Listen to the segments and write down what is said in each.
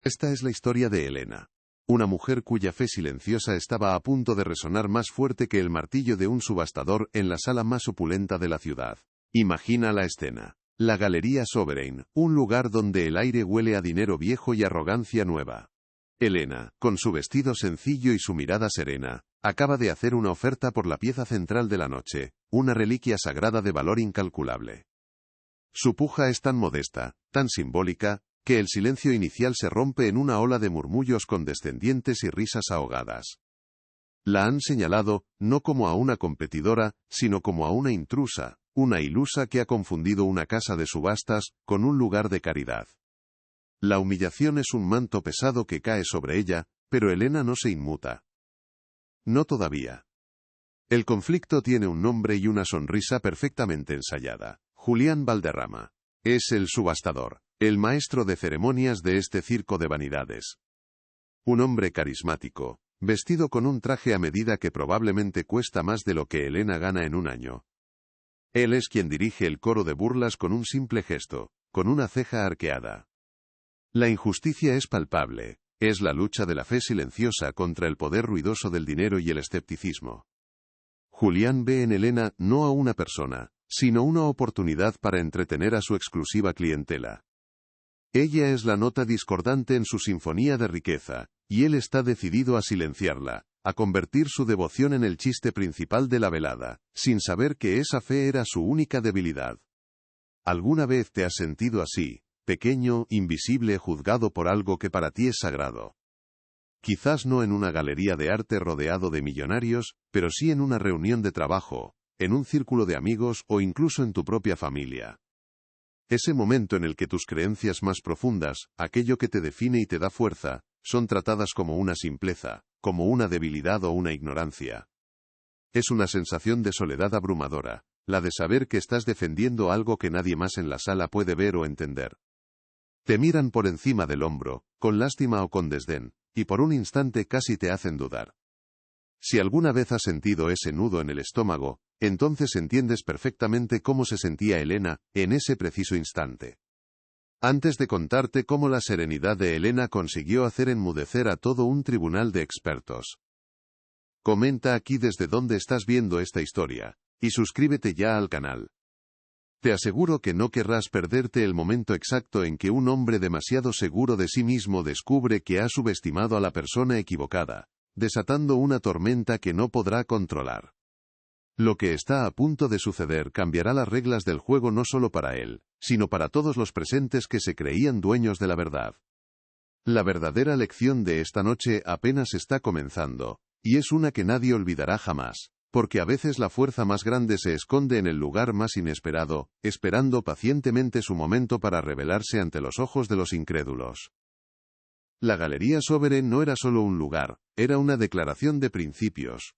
Esta es la historia de Elena, una mujer cuya fe silenciosa estaba a punto de resonar más fuerte que el martillo de un subastador en la sala más opulenta de la ciudad. Imagina la escena. La Galería Sovereign, un lugar donde el aire huele a dinero viejo y arrogancia nueva. Elena, con su vestido sencillo y su mirada serena, acaba de hacer una oferta por la pieza central de la noche, una reliquia sagrada de valor incalculable. Su puja es tan modesta, tan simbólica, que el silencio inicial se rompe en una ola de murmullos condescendientes y risas ahogadas. La han señalado, no como a una competidora, sino como a una intrusa, una ilusa que ha confundido una casa de subastas con un lugar de caridad. La humillación es un manto pesado que cae sobre ella, pero Elena no se inmuta. No todavía. El conflicto tiene un nombre y una sonrisa perfectamente ensayada. Julián Valderrama. Es el subastador, el maestro de ceremonias de este circo de vanidades. Un hombre carismático, vestido con un traje a medida que probablemente cuesta más de lo que Elena gana en un año. Él es quien dirige el coro de burlas con un simple gesto, con una ceja arqueada. La injusticia es palpable, es la lucha de la fe silenciosa contra el poder ruidoso del dinero y el escepticismo. Julián ve en Elena no a una persona, sino una oportunidad para entretener a su exclusiva clientela. Ella es la nota discordante en su sinfonía de riqueza, y él está decidido a silenciarla, a convertir su devoción en el chiste principal de la velada, sin saber que esa fe era su única debilidad. ¿Alguna vez te has sentido así, pequeño, invisible, juzgado por algo que para ti es sagrado? Quizás no en una galería de arte rodeado de millonarios, pero sí en una reunión de trabajo, en un círculo de amigos o incluso en tu propia familia. Ese momento en el que tus creencias más profundas, aquello que te define y te da fuerza, son tratadas como una simpleza, como una debilidad o una ignorancia. Es una sensación de soledad abrumadora, la de saber que estás defendiendo algo que nadie más en la sala puede ver o entender. Te miran por encima del hombro, con lástima o con desdén, y por un instante casi te hacen dudar. Si alguna vez has sentido ese nudo en el estómago, entonces entiendes perfectamente cómo se sentía Elena en ese preciso instante. Antes de contarte cómo la serenidad de Elena consiguió hacer enmudecer a todo un tribunal de expertos. Comenta aquí desde dónde estás viendo esta historia, y suscríbete ya al canal. Te aseguro que no querrás perderte el momento exacto en que un hombre demasiado seguro de sí mismo descubre que ha subestimado a la persona equivocada, desatando una tormenta que no podrá controlar. Lo que está a punto de suceder cambiará las reglas del juego no solo para él, sino para todos los presentes que se creían dueños de la verdad. La verdadera lección de esta noche apenas está comenzando, y es una que nadie olvidará jamás, porque a veces la fuerza más grande se esconde en el lugar más inesperado, esperando pacientemente su momento para revelarse ante los ojos de los incrédulos. La Galería Sovereign no era solo un lugar, era una declaración de principios.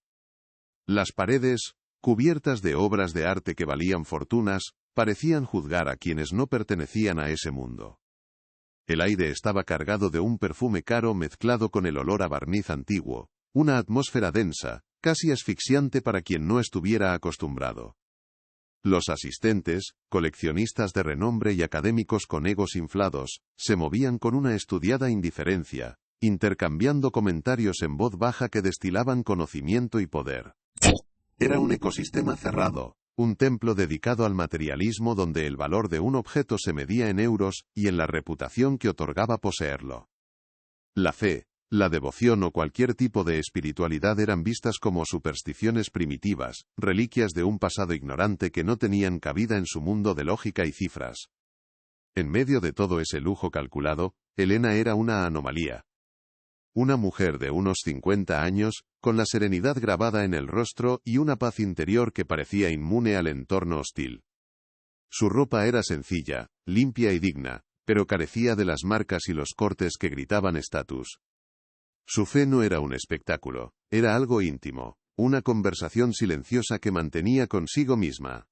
Las paredes, cubiertas de obras de arte que valían fortunas, parecían juzgar a quienes no pertenecían a ese mundo. El aire estaba cargado de un perfume caro mezclado con el olor a barniz antiguo, una atmósfera densa, casi asfixiante para quien no estuviera acostumbrado. Los asistentes, coleccionistas de renombre y académicos con egos inflados, se movían con una estudiada indiferencia, intercambiando comentarios en voz baja que destilaban conocimiento y poder. Era un ecosistema cerrado, un templo dedicado al materialismo donde el valor de un objeto se medía en euros y en la reputación que otorgaba poseerlo. La fe, la devoción o cualquier tipo de espiritualidad eran vistas como supersticiones primitivas, reliquias de un pasado ignorante que no tenían cabida en su mundo de lógica y cifras. En medio de todo ese lujo calculado, Elena era una anomalía. Una mujer de unos 50 años, con la serenidad grabada en el rostro y una paz interior que parecía inmune al entorno hostil. Su ropa era sencilla, limpia y digna, pero carecía de las marcas y los cortes que gritaban estatus. Su fe no era un espectáculo, era algo íntimo, una conversación silenciosa que mantenía consigo misma.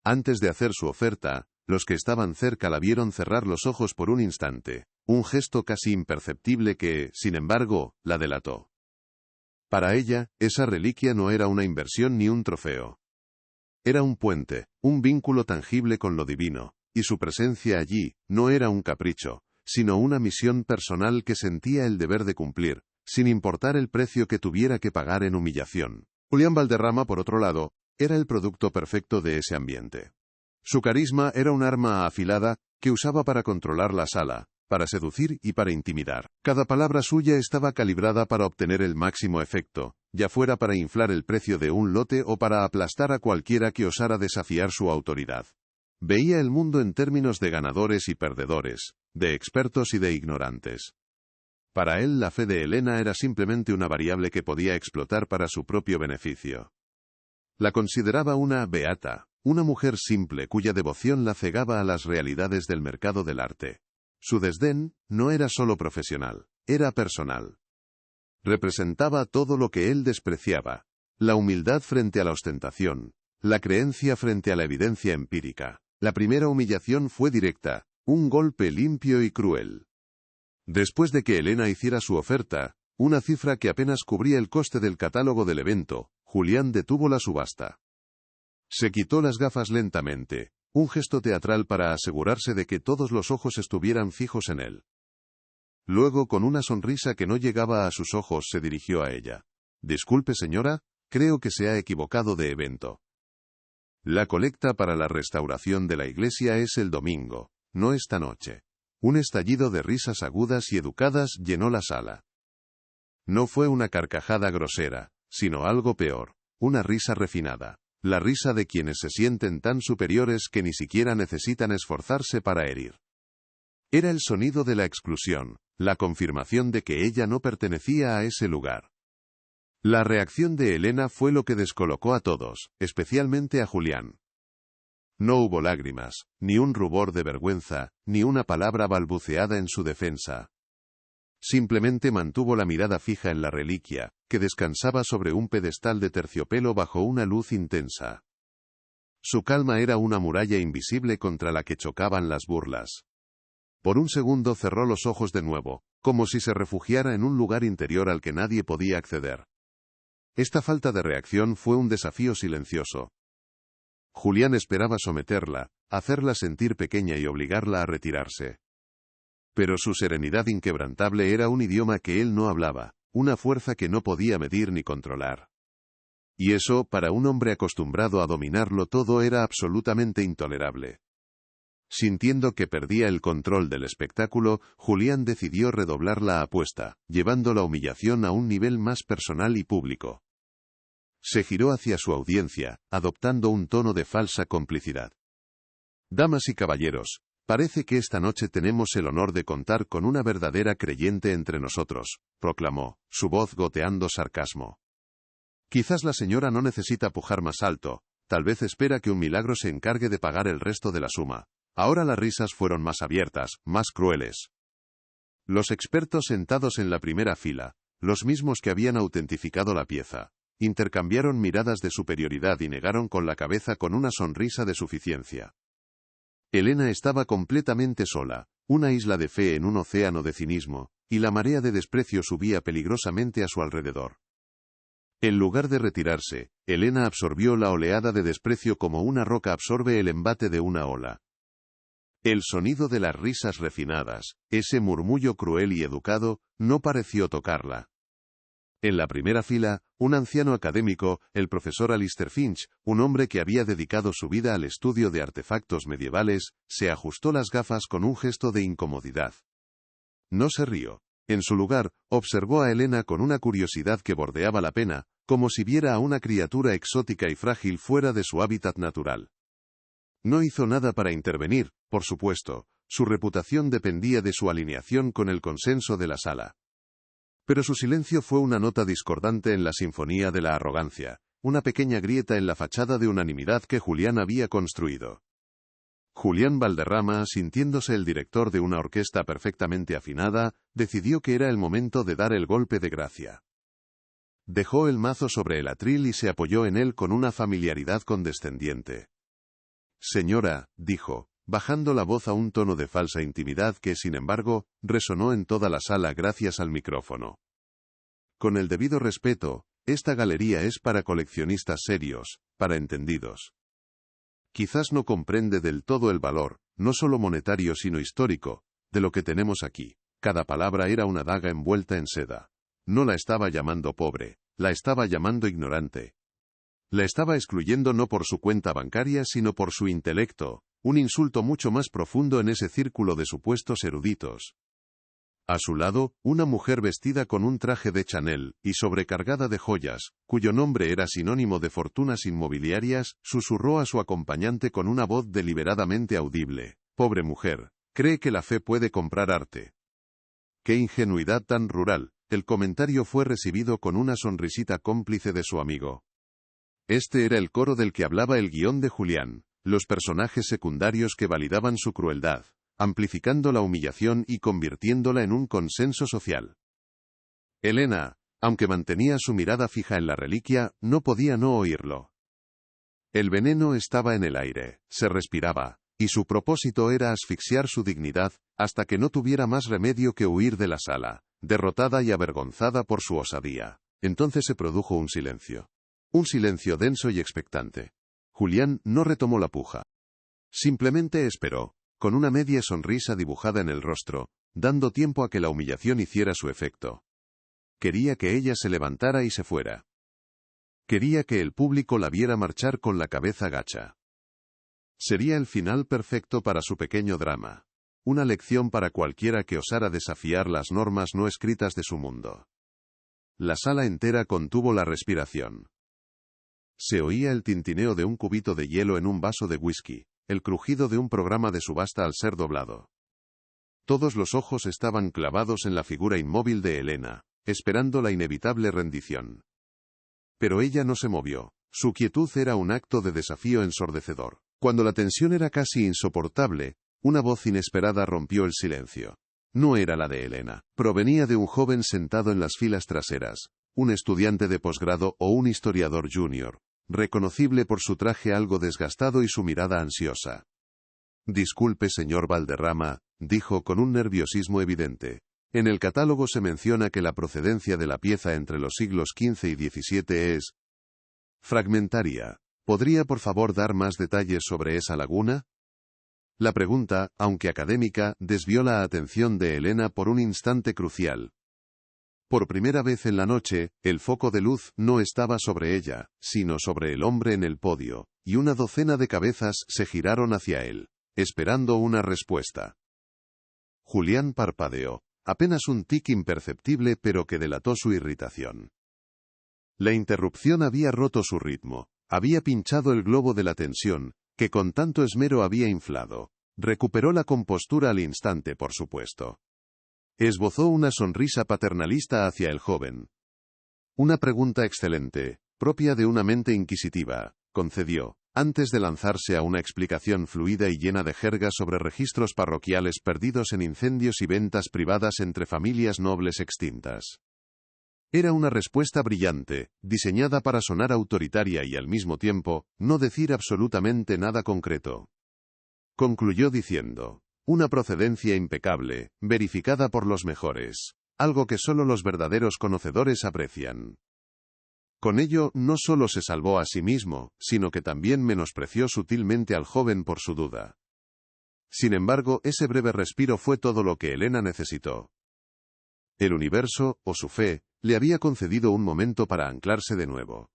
Antes de hacer su oferta, los que estaban cerca la vieron cerrar los ojos por un instante, un gesto casi imperceptible que, sin embargo, la delató. Para ella, esa reliquia no era una inversión ni un trofeo. Era un puente, un vínculo tangible con lo divino, y su presencia allí no era un capricho, sino una misión personal que sentía el deber de cumplir, sin importar el precio que tuviera que pagar en humillación. Julián Valderrama, por otro lado, era el producto perfecto de ese ambiente. Su carisma era un arma afilada que usaba para controlar la sala, para seducir y para intimidar. Cada palabra suya estaba calibrada para obtener el máximo efecto, ya fuera para inflar el precio de un lote o para aplastar a cualquiera que osara desafiar su autoridad. Veía el mundo en términos de ganadores y perdedores, de expertos y de ignorantes. Para él la fe de Elena era simplemente una variable que podía explotar para su propio beneficio. La consideraba una beata, una mujer simple cuya devoción la cegaba a las realidades del mercado del arte. Su desdén no era solo profesional, era personal. Representaba todo lo que él despreciaba: la humildad frente a la ostentación, la creencia frente a la evidencia empírica. La primera humillación fue directa, un golpe limpio y cruel. Después de que Elena hiciera su oferta, una cifra que apenas cubría el coste del catálogo del evento, Julián detuvo la subasta. Se quitó las gafas lentamente, un gesto teatral para asegurarse de que todos los ojos estuvieran fijos en él. Luego, con una sonrisa que no llegaba a sus ojos, se dirigió a ella. «Disculpe, señora, creo que se ha equivocado de evento. La colecta para la restauración de la iglesia es el domingo, no esta noche». Un estallido de risas agudas y educadas llenó la sala. No fue una carcajada grosera, sino algo peor, una risa refinada. La risa de quienes se sienten tan superiores que ni siquiera necesitan esforzarse para herir. Era el sonido de la exclusión, la confirmación de que ella no pertenecía a ese lugar. La reacción de Elena fue lo que descolocó a todos, especialmente a Julián. No hubo lágrimas, ni un rubor de vergüenza, ni una palabra balbuceada en su defensa. Simplemente mantuvo la mirada fija en la reliquia, que descansaba sobre un pedestal de terciopelo bajo una luz intensa. Su calma era una muralla invisible contra la que chocaban las burlas. Por un segundo cerró los ojos de nuevo, como si se refugiara en un lugar interior al que nadie podía acceder. Esta falta de reacción fue un desafío silencioso. Julián esperaba someterla, hacerla sentir pequeña y obligarla a retirarse. Pero su serenidad inquebrantable era un idioma que él no hablaba, una fuerza que no podía medir ni controlar. Y eso, para un hombre acostumbrado a dominarlo todo, era absolutamente intolerable. Sintiendo que perdía el control del espectáculo, Julián decidió redoblar la apuesta, llevando la humillación a un nivel más personal y público. Se giró hacia su audiencia, adoptando un tono de falsa complicidad. «Damas y caballeros, parece que esta noche tenemos el honor de contar con una verdadera creyente entre nosotros», proclamó, su voz goteando sarcasmo. «Quizás la señora no necesita pujar más alto, tal vez espera que un milagro se encargue de pagar el resto de la suma». Ahora las risas fueron más abiertas, más crueles. Los expertos sentados en la primera fila, los mismos que habían autentificado la pieza, intercambiaron miradas de superioridad y negaron con la cabeza con una sonrisa de suficiencia. Elena estaba completamente sola, una isla de fe en un océano de cinismo, y la marea de desprecio subía peligrosamente a su alrededor. En lugar de retirarse, Elena absorbió la oleada de desprecio como una roca absorbe el embate de una ola. El sonido de las risas refinadas, ese murmullo cruel y educado, no pareció tocarla. En la primera fila, un anciano académico, el profesor Alistair Finch, un hombre que había dedicado su vida al estudio de artefactos medievales, se ajustó las gafas con un gesto de incomodidad. No se rió. En su lugar, observó a Elena con una curiosidad que bordeaba la pena, como si viera a una criatura exótica y frágil fuera de su hábitat natural. No hizo nada para intervenir, por supuesto, su reputación dependía de su alineación con el consenso de la sala. Pero su silencio fue una nota discordante en la sinfonía de la arrogancia, una pequeña grieta en la fachada de unanimidad que Julián había construido. Julián Valderrama, sintiéndose el director de una orquesta perfectamente afinada, decidió que era el momento de dar el golpe de gracia. Dejó el mazo sobre el atril y se apoyó en él con una familiaridad condescendiente. «Señora», dijo, bajando la voz a un tono de falsa intimidad que, sin embargo, resonó en toda la sala gracias al micrófono. «Con el debido respeto, esta galería es para coleccionistas serios, para entendidos. Quizás no comprende del todo el valor, no solo monetario sino histórico, de lo que tenemos aquí. Cada palabra era una daga envuelta en seda. No la estaba llamando pobre, la estaba llamando ignorante. La estaba excluyendo no por su cuenta bancaria sino por su intelecto, un insulto mucho más profundo en ese círculo de supuestos eruditos. A su lado, una mujer vestida con un traje de Chanel, y sobrecargada de joyas, cuyo nombre era sinónimo de fortunas inmobiliarias, susurró a su acompañante con una voz deliberadamente audible: «Pobre mujer, cree que la fe puede comprar arte». ¡Qué ingenuidad tan rural! El comentario fue recibido con una sonrisita cómplice de su amigo. Este era el coro del que hablaba el guión de Julián, los personajes secundarios que validaban su crueldad, amplificando la humillación y convirtiéndola en un consenso social. Elena, aunque mantenía su mirada fija en la reliquia, no podía no oírlo. El veneno estaba en el aire, se respiraba, y su propósito era asfixiar su dignidad, hasta que no tuviera más remedio que huir de la sala, derrotada y avergonzada por su osadía. Entonces se produjo un silencio. Un silencio denso y expectante. Julián no retomó la puja. Simplemente esperó, con una media sonrisa dibujada en el rostro, dando tiempo a que la humillación hiciera su efecto. Quería que ella se levantara y se fuera. Quería que el público la viera marchar con la cabeza gacha. Sería el final perfecto para su pequeño drama. Una lección para cualquiera que osara desafiar las normas no escritas de su mundo. La sala entera contuvo la respiración. Se oía el tintineo de un cubito de hielo en un vaso de whisky, el crujido de un programa de subasta al ser doblado. Todos los ojos estaban clavados en la figura inmóvil de Elena, esperando la inevitable rendición. Pero ella no se movió. Su quietud era un acto de desafío ensordecedor. Cuando la tensión era casi insoportable, una voz inesperada rompió el silencio. No era la de Elena. Provenía de un joven sentado en las filas traseras, un estudiante de posgrado o un historiador junior, reconocible por su traje algo desgastado y su mirada ansiosa. «Disculpe, señor Valderrama», dijo con un nerviosismo evidente. «En el catálogo se menciona que la procedencia de la pieza entre los siglos XV y XVII es fragmentaria. ¿Podría por favor dar más detalles sobre esa laguna?» La pregunta, aunque académica, desvió la atención de Elena por un instante crucial. Por primera vez en la noche, el foco de luz no estaba sobre ella, sino sobre el hombre en el podio, y una docena de cabezas se giraron hacia él, esperando una respuesta. Julián parpadeó, apenas un tic imperceptible pero que delató su irritación. La interrupción había roto su ritmo, había pinchado el globo de la tensión, que con tanto esmero había inflado. Recuperó la compostura al instante, por supuesto. Esbozó una sonrisa paternalista hacia el joven. «Una pregunta excelente, propia de una mente inquisitiva», concedió, antes de lanzarse a una explicación fluida y llena de jerga sobre registros parroquiales perdidos en incendios y ventas privadas entre familias nobles extintas. Era una respuesta brillante, diseñada para sonar autoritaria y al mismo tiempo, no decir absolutamente nada concreto. Concluyó diciendo: «Una procedencia impecable, verificada por los mejores. Algo que solo los verdaderos conocedores aprecian». Con ello, no solo se salvó a sí mismo, sino que también menospreció sutilmente al joven por su duda. Sin embargo, ese breve respiro fue todo lo que Elena necesitó. El universo, o su fe, le había concedido un momento para anclarse de nuevo.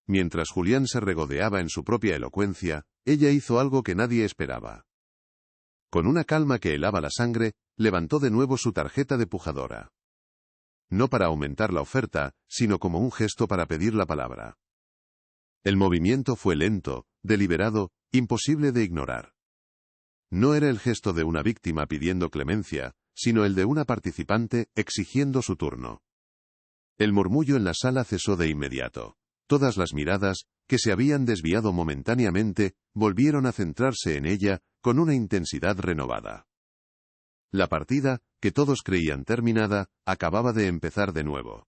Mientras Julián se regodeaba en su propia elocuencia, ella hizo algo que nadie esperaba. Con una calma que helaba la sangre, levantó de nuevo su tarjeta de pujadora. No para aumentar la oferta, sino como un gesto para pedir la palabra. El movimiento fue lento, deliberado, imposible de ignorar. No era el gesto de una víctima pidiendo clemencia, sino el de una participante exigiendo su turno. El murmullo en la sala cesó de inmediato. Todas las miradas, que se habían desviado momentáneamente, volvieron a centrarse en ella, con una intensidad renovada. La partida, que todos creían terminada, acababa de empezar de nuevo.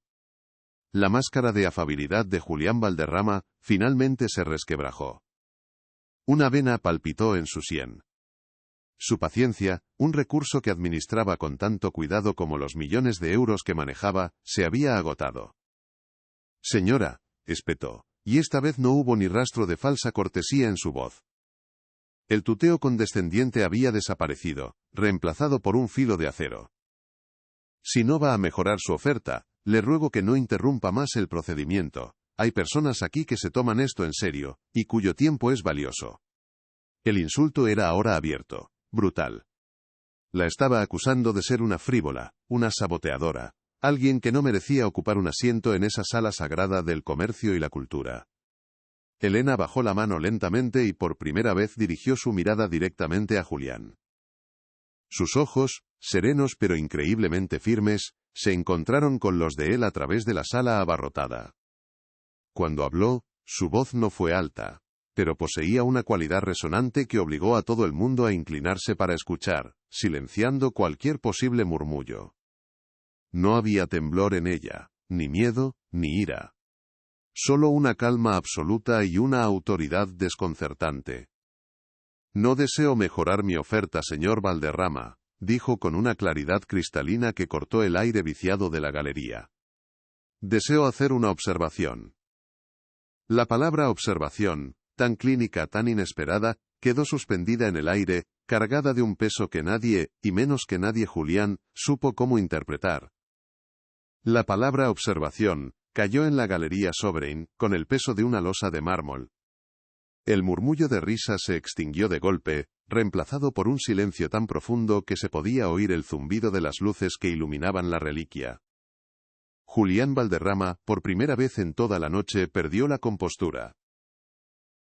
La máscara de afabilidad de Julián Valderrama, finalmente se resquebrajó. Una vena palpitó en su sien. Su paciencia, un recurso que administraba con tanto cuidado como los millones de euros que manejaba, se había agotado. «Señora», espetó, y esta vez no hubo ni rastro de falsa cortesía en su voz. El tuteo condescendiente había desaparecido, reemplazado por un filo de acero. Si no va a mejorar su oferta, le ruego que no interrumpa más el procedimiento. Hay personas aquí que se toman esto en serio, y cuyo tiempo es valioso. El insulto era ahora abierto, brutal. La estaba acusando de ser una frívola, una saboteadora, alguien que no merecía ocupar un asiento en esa sala sagrada del comercio y la cultura. Elena bajó la mano lentamente y por primera vez dirigió su mirada directamente a Julián. Sus ojos, serenos pero increíblemente firmes, se encontraron con los de él a través de la sala abarrotada. Cuando habló, su voz no fue alta, pero poseía una cualidad resonante que obligó a todo el mundo a inclinarse para escuchar, silenciando cualquier posible murmullo. No había temblor en ella, ni miedo, ni ira. Solo una calma absoluta y una autoridad desconcertante. No deseo mejorar mi oferta, señor Valderrama, dijo con una claridad cristalina que cortó el aire viciado de la galería. Deseo hacer una observación. La palabra observación, tan clínica, tan inesperada, quedó suspendida en el aire, cargada de un peso que nadie, y menos que nadie Julián, supo cómo interpretar. La palabra observación cayó en la galería Sovereign, con el peso de una losa de mármol. El murmullo de risa se extinguió de golpe, reemplazado por un silencio tan profundo que se podía oír el zumbido de las luces que iluminaban la reliquia. Julián Valderrama, por primera vez en toda la noche, perdió la compostura.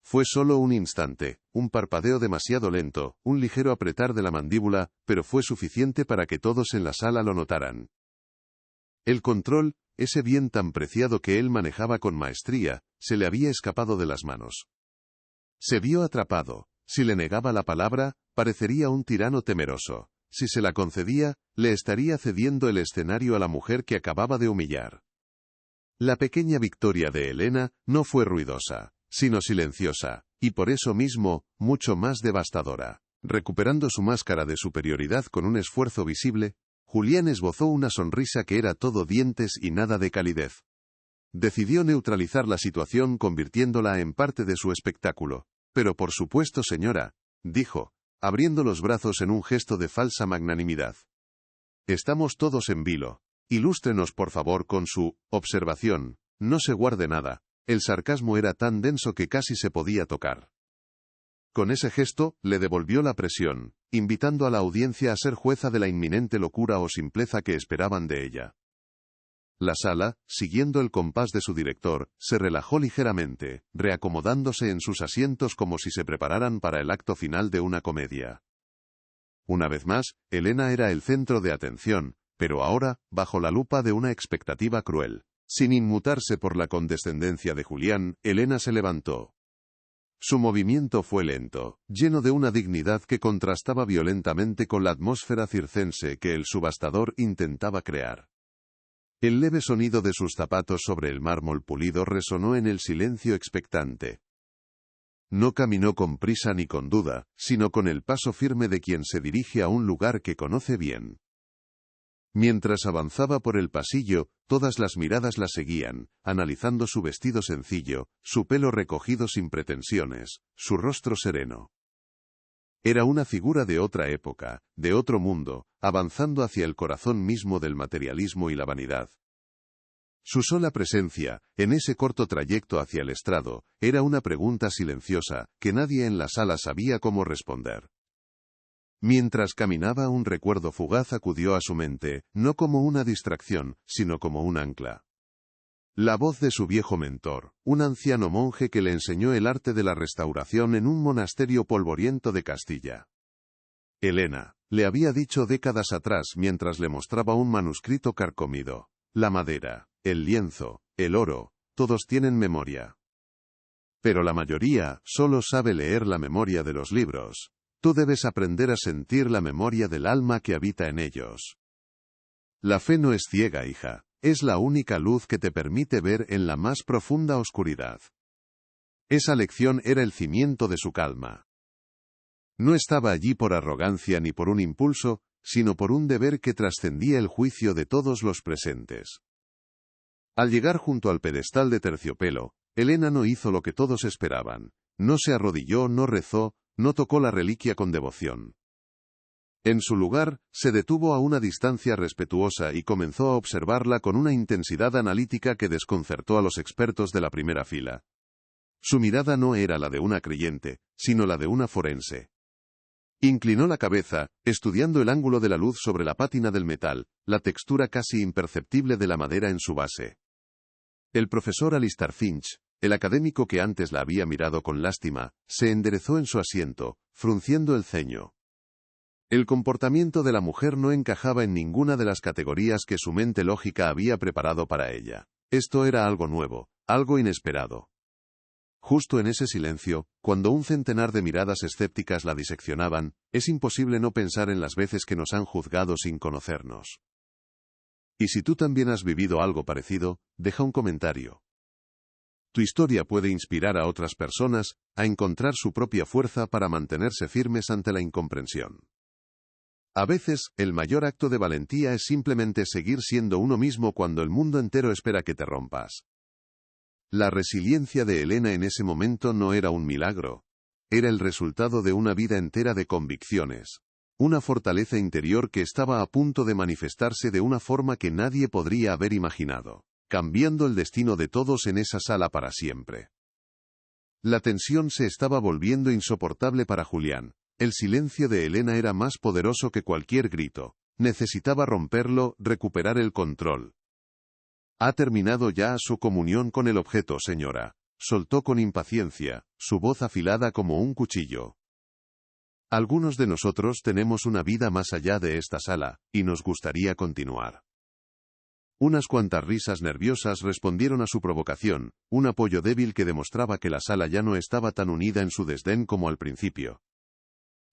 Fue solo un instante, un parpadeo demasiado lento, un ligero apretar de la mandíbula, pero fue suficiente para que todos en la sala lo notaran. El control, ese bien tan preciado que él manejaba con maestría, se le había escapado de las manos. Se vio atrapado. Si le negaba la palabra, parecería un tirano temeroso. Si se la concedía, le estaría cediendo el escenario a la mujer que acababa de humillar. La pequeña victoria de Elena no fue ruidosa, sino silenciosa, y por eso mismo, mucho más devastadora. Recuperando su máscara de superioridad con un esfuerzo visible, Julián esbozó una sonrisa que era todo dientes y nada de calidez. Decidió neutralizar la situación convirtiéndola en parte de su espectáculo. Pero por supuesto, señora, dijo, abriendo los brazos en un gesto de falsa magnanimidad. Estamos todos en vilo. Ilústrenos por favor con su observación. No se guarde nada. El sarcasmo era tan denso que casi se podía tocar. Con ese gesto, le devolvió la presión, invitando a la audiencia a ser jueza de la inminente locura o simpleza que esperaban de ella. La sala, siguiendo el compás de su director, se relajó ligeramente, reacomodándose en sus asientos como si se prepararan para el acto final de una comedia. Una vez más, Elena era el centro de atención, pero ahora, bajo la lupa de una expectativa cruel. Sin inmutarse por la condescendencia de Julián, Elena se levantó. Su movimiento fue lento, lleno de una dignidad que contrastaba violentamente con la atmósfera circense que el subastador intentaba crear. El leve sonido de sus zapatos sobre el mármol pulido resonó en el silencio expectante. No caminó con prisa ni con duda, sino con el paso firme de quien se dirige a un lugar que conoce bien. Mientras avanzaba por el pasillo, todas las miradas la seguían, analizando su vestido sencillo, su pelo recogido sin pretensiones, su rostro sereno. Era una figura de otra época, de otro mundo, avanzando hacia el corazón mismo del materialismo y la vanidad. Su sola presencia, en ese corto trayecto hacia el estrado, era una pregunta silenciosa, que nadie en la sala sabía cómo responder. Mientras caminaba, un recuerdo fugaz acudió a su mente, no como una distracción, sino como un ancla. La voz de su viejo mentor, un anciano monje que le enseñó el arte de la restauración en un monasterio polvoriento de Castilla. Elena, le había dicho décadas atrás mientras le mostraba un manuscrito carcomido. La madera, el lienzo, el oro, todos tienen memoria. Pero la mayoría solo sabe leer la memoria de los libros. Tú debes aprender a sentir la memoria del alma que habita en ellos. La fe no es ciega, hija. Es la única luz que te permite ver en la más profunda oscuridad. Esa lección era el cimiento de su calma. No estaba allí por arrogancia ni por un impulso, sino por un deber que trascendía el juicio de todos los presentes. Al llegar junto al pedestal de terciopelo, Elena no hizo lo que todos esperaban. No se arrodilló, no rezó, no tocó la reliquia con devoción. En su lugar, se detuvo a una distancia respetuosa y comenzó a observarla con una intensidad analítica que desconcertó a los expertos de la primera fila. Su mirada no era la de una creyente, sino la de una forense. Inclinó la cabeza, estudiando el ángulo de la luz sobre la pátina del metal, la textura casi imperceptible de la madera en su base. El profesor Alistair Finch, el académico que antes la había mirado con lástima, se enderezó en su asiento, frunciendo el ceño. El comportamiento de la mujer no encajaba en ninguna de las categorías que su mente lógica había preparado para ella. Esto era algo nuevo, algo inesperado. Justo en ese silencio, cuando un centenar de miradas escépticas la diseccionaban, es imposible no pensar en las veces que nos han juzgado sin conocernos. Y si tú también has vivido algo parecido, deja un comentario. Tu historia puede inspirar a otras personas a encontrar su propia fuerza para mantenerse firmes ante la incomprensión. A veces, el mayor acto de valentía es simplemente seguir siendo uno mismo cuando el mundo entero espera que te rompas. La resiliencia de Elena en ese momento no era un milagro. Era el resultado de una vida entera de convicciones. Una fortaleza interior que estaba a punto de manifestarse de una forma que nadie podría haber imaginado, cambiando el destino de todos en esa sala para siempre. La tensión se estaba volviendo insoportable para Julián. El silencio de Elena era más poderoso que cualquier grito. Necesitaba romperlo, recuperar el control. «Ha terminado ya su comunión con el objeto, señora», soltó con impaciencia, su voz afilada como un cuchillo. «Algunos de nosotros tenemos una vida más allá de esta sala, y nos gustaría continuar». Unas cuantas risas nerviosas respondieron a su provocación, un apoyo débil que demostraba que la sala ya no estaba tan unida en su desdén como al principio.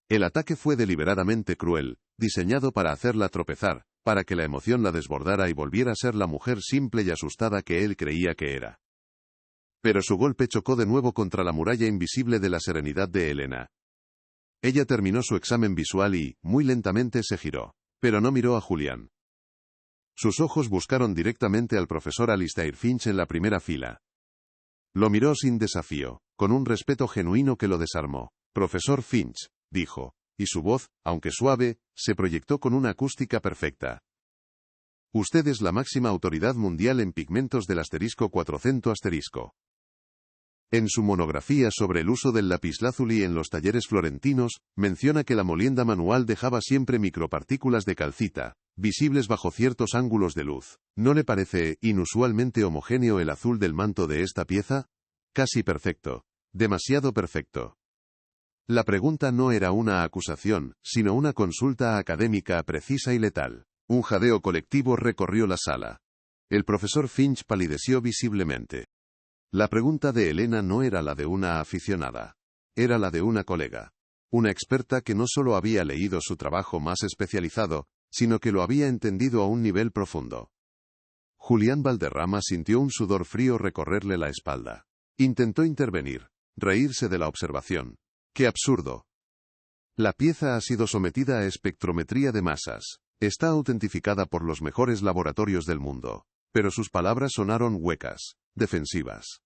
El ataque fue deliberadamente cruel, diseñado para hacerla tropezar, para que la emoción la desbordara y volviera a ser la mujer simple y asustada que él creía que era. Pero su golpe chocó de nuevo contra la muralla invisible de la serenidad de Elena. Ella terminó su examen visual y, muy lentamente, se giró, pero no miró a Julián. Sus ojos buscaron directamente al profesor Alistair Finch en la primera fila. Lo miró sin desafío, con un respeto genuino que lo desarmó. «Profesor Finch», dijo, y su voz, aunque suave, se proyectó con una acústica perfecta. «Usted es la máxima autoridad mundial en pigmentos del *400*. En su monografía sobre el uso del lapislázuli en los talleres florentinos, menciona que la molienda manual dejaba siempre micropartículas de calcita, visibles bajo ciertos ángulos de luz. ¿No le parece inusualmente homogéneo el azul del manto de esta pieza? Casi perfecto. Demasiado perfecto». La pregunta no era una acusación, sino una consulta académica precisa y letal. Un jadeo colectivo recorrió la sala. El profesor Finch palideció visiblemente. La pregunta de Elena no era la de una aficionada. Era la de una colega. Una experta que no solo había leído su trabajo más especializado, sino que lo había entendido a un nivel profundo. Julián Valderrama sintió un sudor frío recorrerle la espalda. Intentó intervenir, reírse de la observación. ¡Qué absurdo! La pieza ha sido sometida a espectrometría de masas. Está autentificada por los mejores laboratorios del mundo. Pero sus palabras sonaron huecas, defensivas.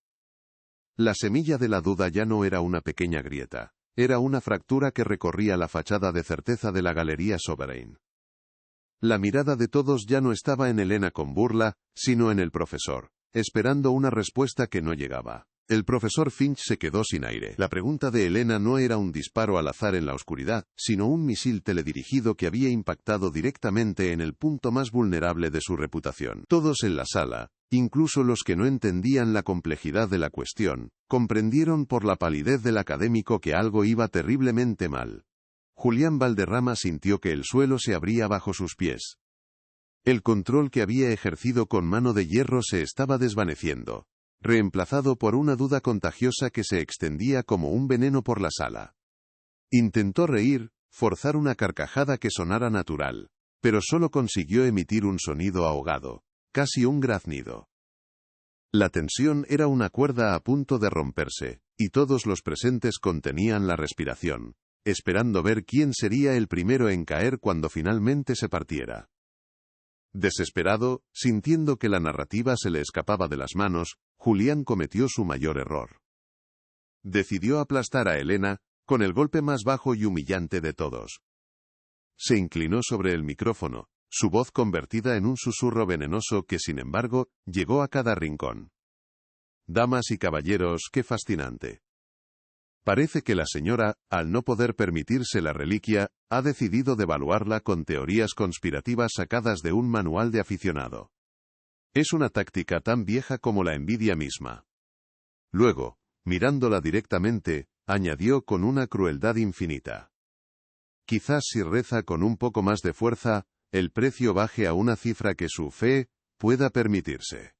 La semilla de la duda ya no era una pequeña grieta. Era una fractura que recorría la fachada de certeza de la Galería Sovereign. La mirada de todos ya no estaba en Elena con burla, sino en el profesor, esperando una respuesta que no llegaba. El profesor Finch se quedó sin aire. La pregunta de Elena no era un disparo al azar en la oscuridad, sino un misil teledirigido que había impactado directamente en el punto más vulnerable de su reputación. Todos en la sala, incluso los que no entendían la complejidad de la cuestión, comprendieron por la palidez del académico que algo iba terriblemente mal. Julián Valderrama sintió que el suelo se abría bajo sus pies. El control que había ejercido con mano de hierro se estaba desvaneciendo, reemplazado por una duda contagiosa que se extendía como un veneno por la sala. Intentó reír, forzar una carcajada que sonara natural, pero solo consiguió emitir un sonido ahogado, casi un graznido. La tensión era una cuerda a punto de romperse, y todos los presentes contenían la respiración, esperando ver quién sería el primero en caer cuando finalmente se partiera. Desesperado, sintiendo que la narrativa se le escapaba de las manos, Julián cometió su mayor error. Decidió aplastar a Elena, con el golpe más bajo y humillante de todos. Se inclinó sobre el micrófono, su voz convertida en un susurro venenoso que, sin embargo, llegó a cada rincón. Damas y caballeros, qué fascinante. Parece que la señora, al no poder permitirse la reliquia, ha decidido devaluarla con teorías conspirativas sacadas de un manual de aficionado. Es una táctica tan vieja como la envidia misma. Luego, mirándola directamente, añadió con una crueldad infinita. Quizás si reza con un poco más de fuerza, el precio baje a una cifra que su fe pueda permitirse.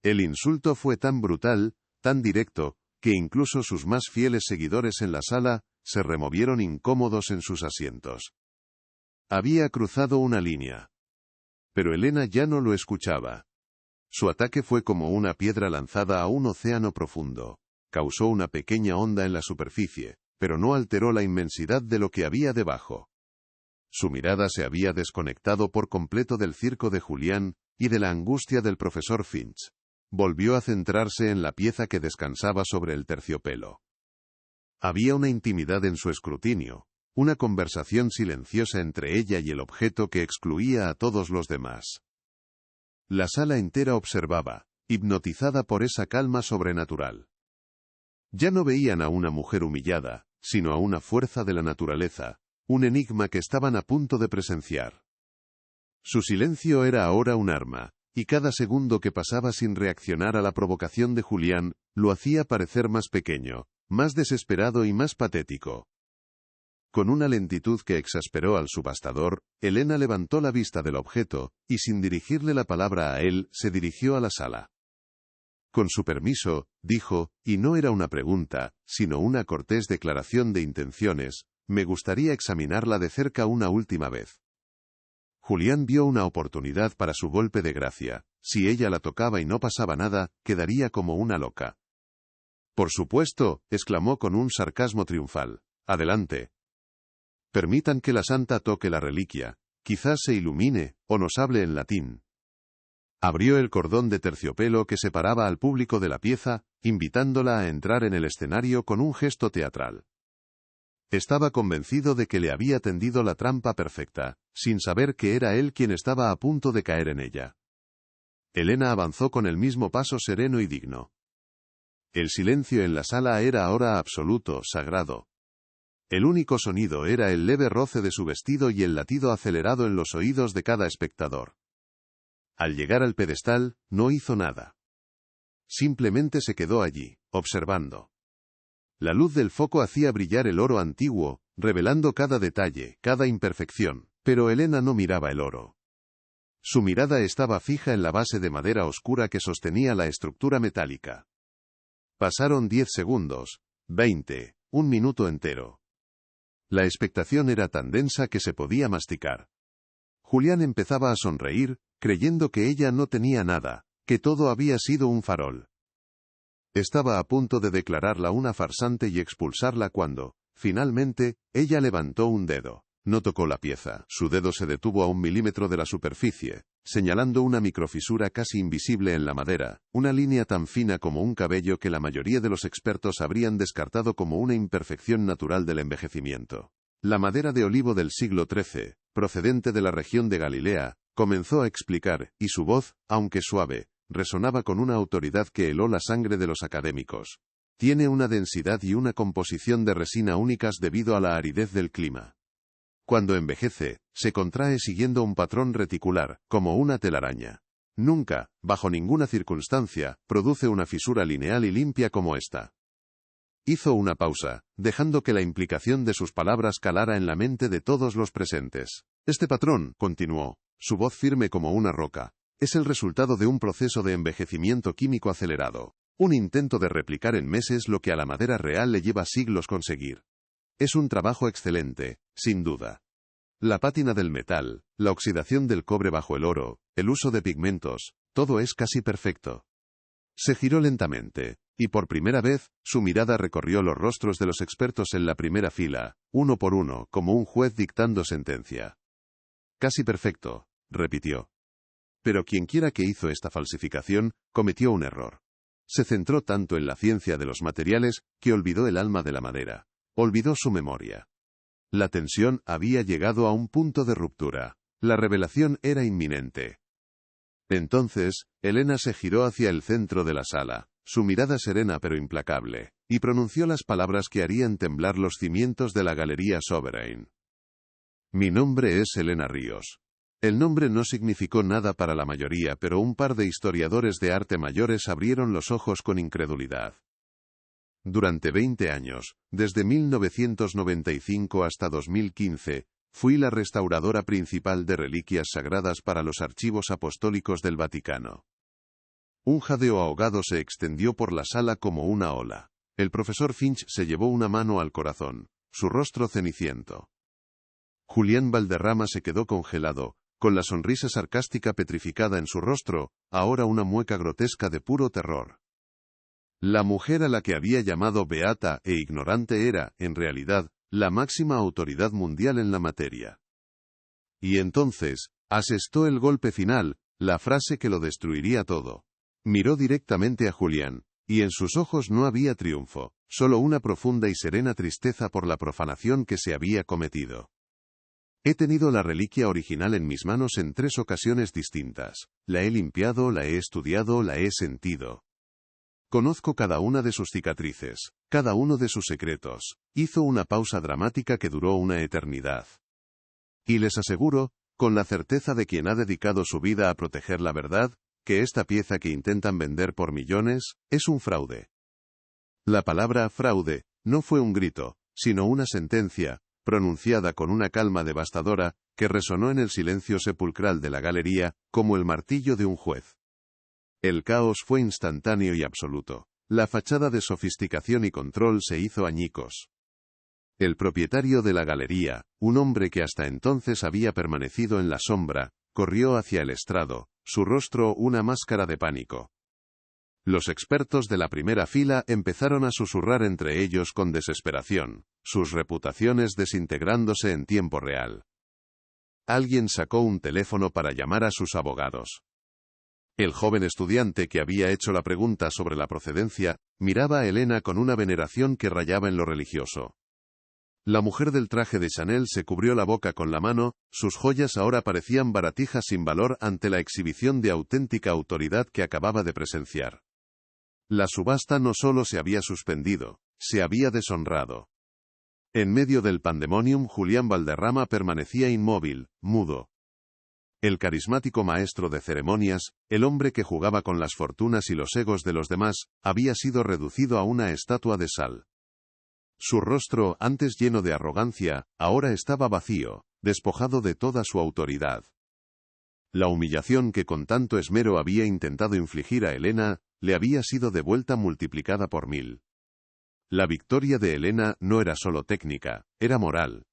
El insulto fue tan brutal, tan directo, que incluso sus más fieles seguidores en la sala se removieron incómodos en sus asientos. Había cruzado una línea. Pero Elena ya no lo escuchaba. Su ataque fue como una piedra lanzada a un océano profundo. Causó una pequeña onda en la superficie, pero no alteró la inmensidad de lo que había debajo. Su mirada se había desconectado por completo del circo de Julián y de la angustia del profesor Finch. Volvió a centrarse en la pieza que descansaba sobre el terciopelo. Había una intimidad en su escrutinio, una conversación silenciosa entre ella y el objeto que excluía a todos los demás. La sala entera observaba, hipnotizada por esa calma sobrenatural. Ya no veían a una mujer humillada, sino a una fuerza de la naturaleza, un enigma que estaban a punto de presenciar. Su silencio era ahora un arma, y cada segundo que pasaba sin reaccionar a la provocación de Julián, lo hacía parecer más pequeño, más desesperado y más patético. Con una lentitud que exasperó al subastador, Elena levantó la vista del objeto, y sin dirigirle la palabra a él, se dirigió a la sala. Con su permiso, dijo, y no era una pregunta, sino una cortés declaración de intenciones, me gustaría examinarla de cerca una última vez. Julián vio una oportunidad para su golpe de gracia. Si ella la tocaba y no pasaba nada, quedaría como una loca. Por supuesto, exclamó con un sarcasmo triunfal. Adelante. Permitan que la santa toque la reliquia. Quizás se ilumine, o nos hable en latín. Abrió el cordón de terciopelo que separaba al público de la pieza, invitándola a entrar en el escenario con un gesto teatral. Estaba convencido de que le había tendido la trampa perfecta, sin saber que era él quien estaba a punto de caer en ella. Elena avanzó con el mismo paso sereno y digno. El silencio en la sala era ahora absoluto, sagrado. El único sonido era el leve roce de su vestido y el latido acelerado en los oídos de cada espectador. Al llegar al pedestal, no hizo nada. Simplemente se quedó allí, observando. La luz del foco hacía brillar el oro antiguo, revelando cada detalle, cada imperfección, pero Elena no miraba el oro. Su mirada estaba fija en la base de madera oscura que sostenía la estructura metálica. Pasaron 10 segundos, 20, un minuto entero. La expectación era tan densa que se podía masticar. Julián empezaba a sonreír, creyendo que ella no tenía nada, que todo había sido un farol. Estaba a punto de declararla una farsante y expulsarla cuando, finalmente, ella levantó un dedo. No tocó la pieza. Su dedo se detuvo a 1 milímetro de la superficie, señalando una microfisura casi invisible en la madera, una línea tan fina como un cabello que la mayoría de los expertos habrían descartado como una imperfección natural del envejecimiento. La madera de olivo del siglo XIII, procedente de la región de Galilea, comenzó a explicar, y su voz, aunque suave, resonaba con una autoridad que heló la sangre de los académicos. Tiene una densidad y una composición de resina únicas debido a la aridez del clima. Cuando envejece, se contrae siguiendo un patrón reticular, como una telaraña. Nunca, bajo ninguna circunstancia, produce una fisura lineal y limpia como esta. Hizo una pausa, dejando que la implicación de sus palabras calara en la mente de todos los presentes. Este patrón, continuó, su voz firme como una roca, es el resultado de un proceso de envejecimiento químico acelerado. Un intento de replicar en meses lo que a la madera real le lleva siglos conseguir. Es un trabajo excelente, sin duda. La pátina del metal, la oxidación del cobre bajo el oro, el uso de pigmentos, todo es casi perfecto. Se giró lentamente, y por primera vez, su mirada recorrió los rostros de los expertos en la primera fila, uno por uno, como un juez dictando sentencia. Casi perfecto, repitió. Pero quienquiera que hizo esta falsificación, cometió un error. Se centró tanto en la ciencia de los materiales, que olvidó el alma de la madera. Olvidó su memoria. La tensión había llegado a un punto de ruptura. La revelación era inminente. Entonces, Elena se giró hacia el centro de la sala, su mirada serena pero implacable, y pronunció las palabras que harían temblar los cimientos de la Galería Sovereign. Mi nombre es Elena Ríos. El nombre no significó nada para la mayoría, pero un par de historiadores de arte mayores abrieron los ojos con incredulidad. Durante 20 años, desde 1995 hasta 2015, fui la restauradora principal de reliquias sagradas para los archivos apostólicos del Vaticano. Un jadeo ahogado se extendió por la sala como una ola. El profesor Finch se llevó una mano al corazón, su rostro ceniciento. Julián Valderrama se quedó congelado, con la sonrisa sarcástica petrificada en su rostro, ahora una mueca grotesca de puro terror. La mujer a la que había llamado beata e ignorante era, en realidad, la máxima autoridad mundial en la materia. Y entonces, asestó el golpe final, la frase que lo destruiría todo. Miró directamente a Julián, y en sus ojos no había triunfo, solo una profunda y serena tristeza por la profanación que se había cometido. He tenido la reliquia original en mis manos en 3 ocasiones distintas. La he limpiado, la he estudiado, la he sentido. Conozco cada una de sus cicatrices, cada uno de sus secretos. Hizo una pausa dramática que duró una eternidad. Y les aseguro, con la certeza de quien ha dedicado su vida a proteger la verdad, que esta pieza que intentan vender por millones, es un fraude. La palabra fraude no fue un grito, sino una sentencia, pronunciada con una calma devastadora, que resonó en el silencio sepulcral de la galería, como el martillo de un juez. El caos fue instantáneo y absoluto. La fachada de sofisticación y control se hizo añicos. El propietario de la galería, un hombre que hasta entonces había permanecido en la sombra, corrió hacia el estrado, su rostro una máscara de pánico. Los expertos de la primera fila empezaron a susurrar entre ellos con desesperación, sus reputaciones desintegrándose en tiempo real. Alguien sacó un teléfono para llamar a sus abogados. El joven estudiante que había hecho la pregunta sobre la procedencia, miraba a Elena con una veneración que rayaba en lo religioso. La mujer del traje de Chanel se cubrió la boca con la mano, sus joyas ahora parecían baratijas sin valor ante la exhibición de auténtica autoridad que acababa de presenciar. La subasta no solo se había suspendido, se había deshonrado. En medio del pandemonium, Julián Valderrama permanecía inmóvil, mudo. El carismático maestro de ceremonias, el hombre que jugaba con las fortunas y los egos de los demás, había sido reducido a una estatua de sal. Su rostro, antes lleno de arrogancia, ahora estaba vacío, despojado de toda su autoridad. La humillación que con tanto esmero había intentado infligir a Elena, le había sido devuelta multiplicada por 1000. La victoria de Elena no era solo técnica, era moral.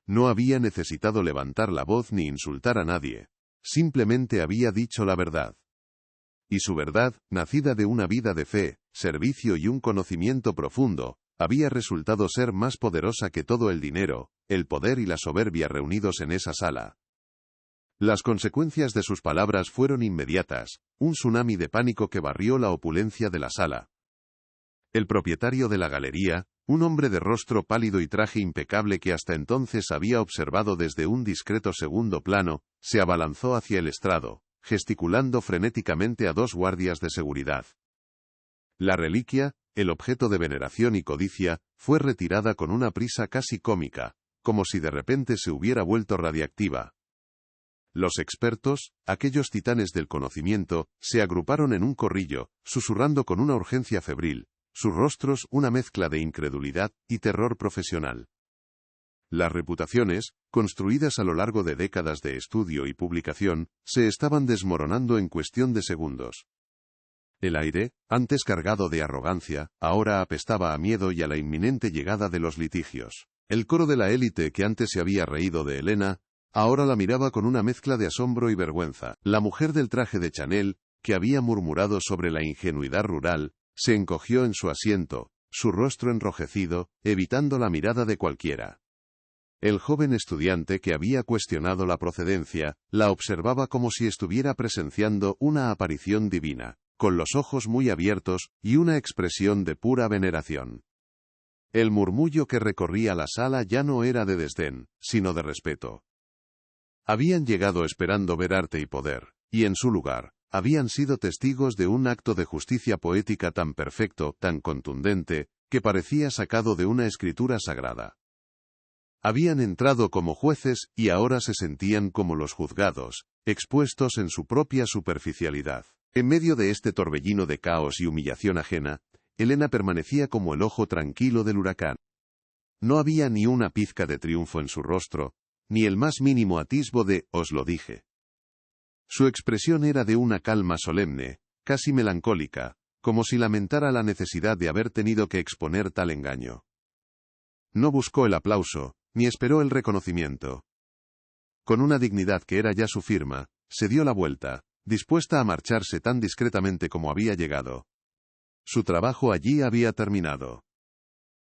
No había necesitado levantar la voz ni insultar a nadie. Simplemente había dicho la verdad. Y su verdad, nacida de una vida de fe, servicio y un conocimiento profundo, había resultado ser más poderosa que todo el dinero, el poder y la soberbia reunidos en esa sala. Las consecuencias de sus palabras fueron inmediatas, un tsunami de pánico que barrió la opulencia de la sala. El propietario de la galería, un hombre de rostro pálido y traje impecable que hasta entonces había observado desde un discreto segundo plano, se abalanzó hacia el estrado, gesticulando frenéticamente a 2 guardias de seguridad. La reliquia, el objeto de veneración y codicia, fue retirada con una prisa casi cómica, como si de repente se hubiera vuelto radiactiva. Los expertos, aquellos titanes del conocimiento, se agruparon en un corrillo, susurrando con una urgencia febril, sus rostros una mezcla de incredulidad y terror profesional. Las reputaciones, construidas a lo largo de décadas de estudio y publicación, se estaban desmoronando en cuestión de segundos. El aire, antes cargado de arrogancia, ahora apestaba a miedo y a la inminente llegada de los litigios. El coro de la élite que antes se había reído de Elena, ahora la miraba con una mezcla de asombro y vergüenza. La mujer del traje de Chanel, que había murmurado sobre la ingenuidad rural, se encogió en su asiento, su rostro enrojecido, evitando la mirada de cualquiera. El joven estudiante que había cuestionado la procedencia, la observaba como si estuviera presenciando una aparición divina, con los ojos muy abiertos y una expresión de pura veneración. El murmullo que recorría la sala ya no era de desdén, sino de respeto. Habían llegado esperando ver arte y poder, y en su lugar, habían sido testigos de un acto de justicia poética tan perfecto, tan contundente, que parecía sacado de una escritura sagrada. Habían entrado como jueces y ahora se sentían como los juzgados, expuestos en su propia superficialidad. En medio de este torbellino de caos y humillación ajena, Elena permanecía como el ojo tranquilo del huracán. No había ni una pizca de triunfo en su rostro, ni el más mínimo atisbo de «os lo dije». Su expresión era de una calma solemne, casi melancólica, como si lamentara la necesidad de haber tenido que exponer tal engaño. No buscó el aplauso, ni esperó el reconocimiento. Con una dignidad que era ya su firma, se dio la vuelta, dispuesta a marcharse tan discretamente como había llegado. Su trabajo allí había terminado.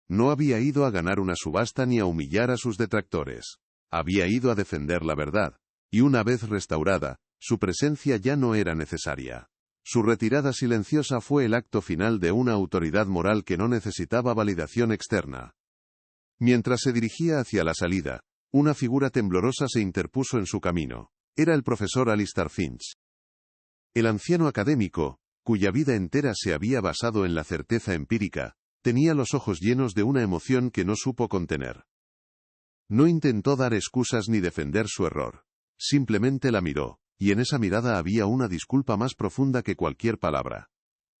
No había ido a ganar una subasta ni a humillar a sus detractores. Había ido a defender la verdad, y una vez restaurada, su presencia ya no era necesaria. Su retirada silenciosa fue el acto final de una autoridad moral que no necesitaba validación externa. Mientras se dirigía hacia la salida, una figura temblorosa se interpuso en su camino. Era el profesor Alistair Finch. El anciano académico, cuya vida entera se había basado en la certeza empírica, tenía los ojos llenos de una emoción que no supo contener. No intentó dar excusas ni defender su error. Simplemente la miró, y en esa mirada había una disculpa más profunda que cualquier palabra.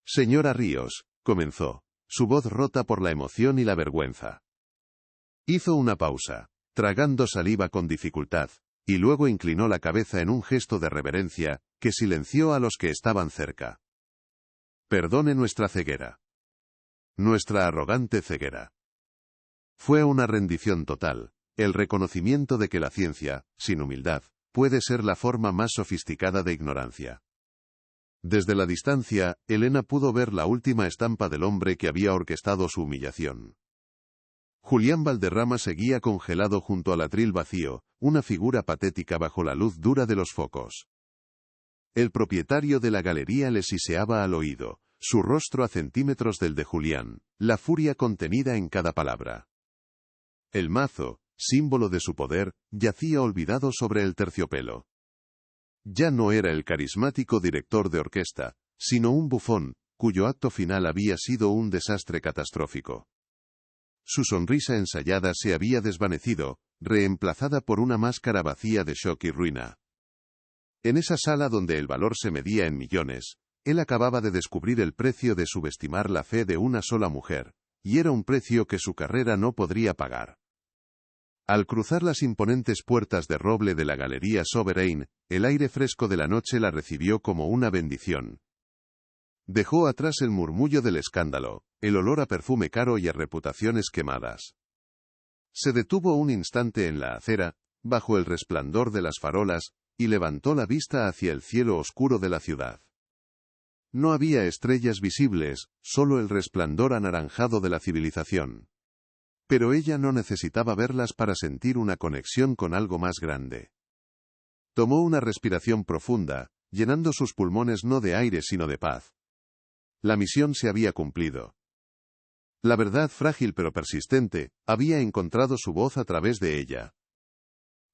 «Señora Ríos», comenzó, su voz rota por la emoción y la vergüenza. Hizo una pausa, tragando saliva con dificultad, y luego inclinó la cabeza en un gesto de reverencia, que silenció a los que estaban cerca. «Perdone nuestra ceguera. Nuestra arrogante ceguera». Fue una rendición total, el reconocimiento de que la ciencia, sin humildad, puede ser la forma más sofisticada de ignorancia. Desde la distancia, Elena pudo ver la última estampa del hombre que había orquestado su humillación. Julián Valderrama seguía congelado junto al atril vacío, una figura patética bajo la luz dura de los focos. El propietario de la galería le siseaba al oído, su rostro a centímetros del de Julián, la furia contenida en cada palabra. El mazo, símbolo de su poder, yacía olvidado sobre el terciopelo. Ya no era el carismático director de orquesta, sino un bufón, cuyo acto final había sido un desastre catastrófico. Su sonrisa ensayada se había desvanecido, reemplazada por una máscara vacía de shock y ruina. En esa sala donde el valor se medía en millones, él acababa de descubrir el precio de subestimar la fe de una sola mujer, y era un precio que su carrera no podría pagar. Al cruzar las imponentes puertas de roble de la Galería Sovereign, el aire fresco de la noche la recibió como una bendición. Dejó atrás el murmullo del escándalo, el olor a perfume caro y a reputaciones quemadas. Se detuvo un instante en la acera, bajo el resplandor de las farolas, y levantó la vista hacia el cielo oscuro de la ciudad. No había estrellas visibles, solo el resplandor anaranjado de la civilización. Pero ella no necesitaba verlas para sentir una conexión con algo más grande. Tomó una respiración profunda, llenando sus pulmones no de aire sino de paz. La misión se había cumplido. La verdad frágil pero persistente, había encontrado su voz a través de ella.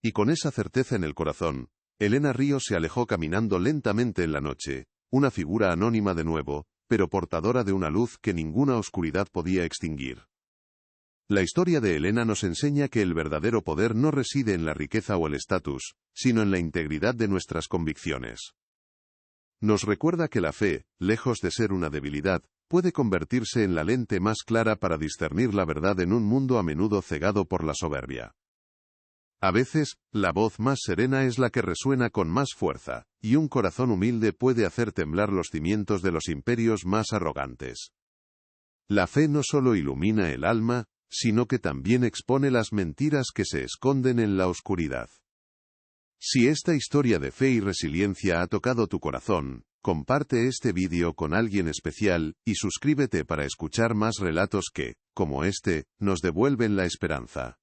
Y con esa certeza en el corazón, Elena Ríos se alejó caminando lentamente en la noche, una figura anónima de nuevo, pero portadora de una luz que ninguna oscuridad podía extinguir. La historia de Elena nos enseña que el verdadero poder no reside en la riqueza o el estatus, sino en la integridad de nuestras convicciones. Nos recuerda que la fe, lejos de ser una debilidad, puede convertirse en la lente más clara para discernir la verdad en un mundo a menudo cegado por la soberbia. A veces, la voz más serena es la que resuena con más fuerza, y un corazón humilde puede hacer temblar los cimientos de los imperios más arrogantes. La fe no solo ilumina el alma, sino que también expone las mentiras que se esconden en la oscuridad. Si esta historia de fe y resiliencia ha tocado tu corazón, comparte este vídeo con alguien especial, y suscríbete para escuchar más relatos que, como este, nos devuelven la esperanza.